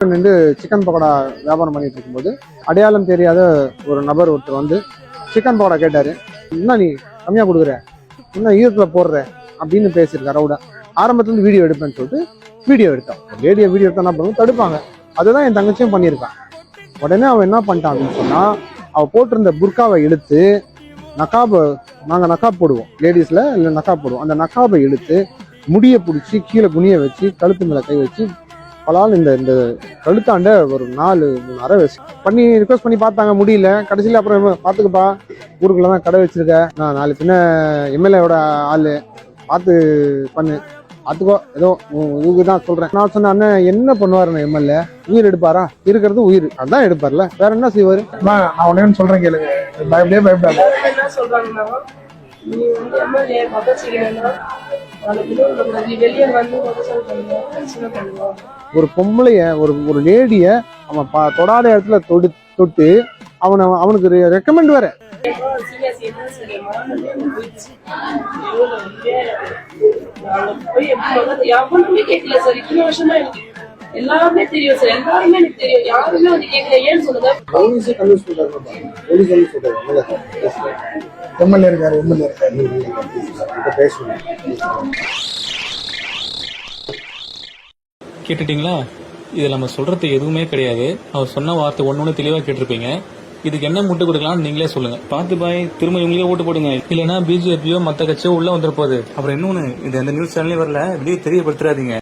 நின்று சிக்கன் பக்கோடா வியாபாரம் பண்ணிட்டு இருக்கும்போது அடையாளம் தெரியாத ஒரு நபர் ஒருத்தர் வந்து சிக்கன் பக்கோடா கேட்டாரு. என்ன நீ கம்மியா கொடுக்குற, இன்னும் ஈரத்துல போடுற அப்படின்னு பேசியிருக்காரு. ரவுடா ஆரம்பத்துல இருந்து வீடியோ எடுப்பேன்னு சொல்லிட்டு வீடியோ எடுத்தான். வீடியோ எடுத்தா என்ன பண்ணுவோம், தடுப்பாங்க. அதுதான் என் தங்கச்சியும் பண்ணியிருக்கான். உடனே அவன் என்ன பண்ணிட்டான் அப்படின்னு சொன்னா, அவ போட்டிருந்த புர்காவை இழுத்து நக்காபை, நாங்க நக்காப் போடுவோம் லேடிஸ்ல, இல்லை நக்காப் போடுவோம், அந்த நக்காபை இழுத்து முடியை பிடிச்சி கீழே குனிய வச்சு கழுத்து மேல கை வச்சு பலால் இந்த கழுத்தாண்ட ஒரு 4-3 அரை வச்சு பண்ணி ரிக்வஸ்ட் பண்ணி பார்த்தாங்க. முடியல. கடைசியில் அப்புறம் பார்த்துக்குப்பா, ஊருக்குள்ளதான் கடை வச்சிருக்க, நான் 4 பின்ன எம்எல்ஏவோட ஆளு, பார்த்து பண்ணு, பார்த்துக்கோ, ஏதோ இதுக்கு தான் சொல்றேன். நான் சொன்னேன், அண்ணன் என்ன பண்ணுவாரு எம்எல்ஏ, உயிர் எடுப்பாரா? இருக்கிறது உயிர், அதான் எடுப்பார்ல, வேற என்ன செய்வாரு? நான் உடனே சொல்றேன் கேளுங்க, பயப்படாது. என்ன சொல்றாங்கன்னா, நீ வந்து எம்எல்ஏ பகச்சிக்கணும்னா வெளியே வந்து பண்ணுவோம், பிரச்சனை பண்ணுவோம். ஒரு பொம்பளைய, ஒரு லேடிய அவன் தொடாத இடத்துல தொட்டு அவனுக்கு ரெக்கமெண்ட் வேற. எவனுமே கேட்கல சார், இத்தனை வருஷமா எனக்கு எல்லாமே தெரியும் சார், எல்லாருமே எனக்கு தெரியும், யாருமே வந்து கேட்கல. ஏன்னு சொல்லுங்க, எம்எல்ஏ இருக்காரு, கேட்டுட்டீங்களா? இது நம்ம சொல்றது எதுவுமே கிடையாது. அவர் சொன்ன வார்த்தை ஒன்னொன்னு தெளிவா கேட்டிருப்பீங்க. இதுக்கு என்ன முட்டு கொடுக்கலாம்னு நீங்களே சொல்லுங்க. பார்த்து பாய், திரும்ப இவங்களே ஓட்டு போடுங்க, இல்லைன்னா பிஜேபியோ மத்த கட்சியோ உள்ள வந்துட போகுது. அப்புறம் இன்னொன்னு, இது எந்த நியூஸ் சேனலையும் வரல, வெளியே தெரியப்படுத்துறாதீங்க.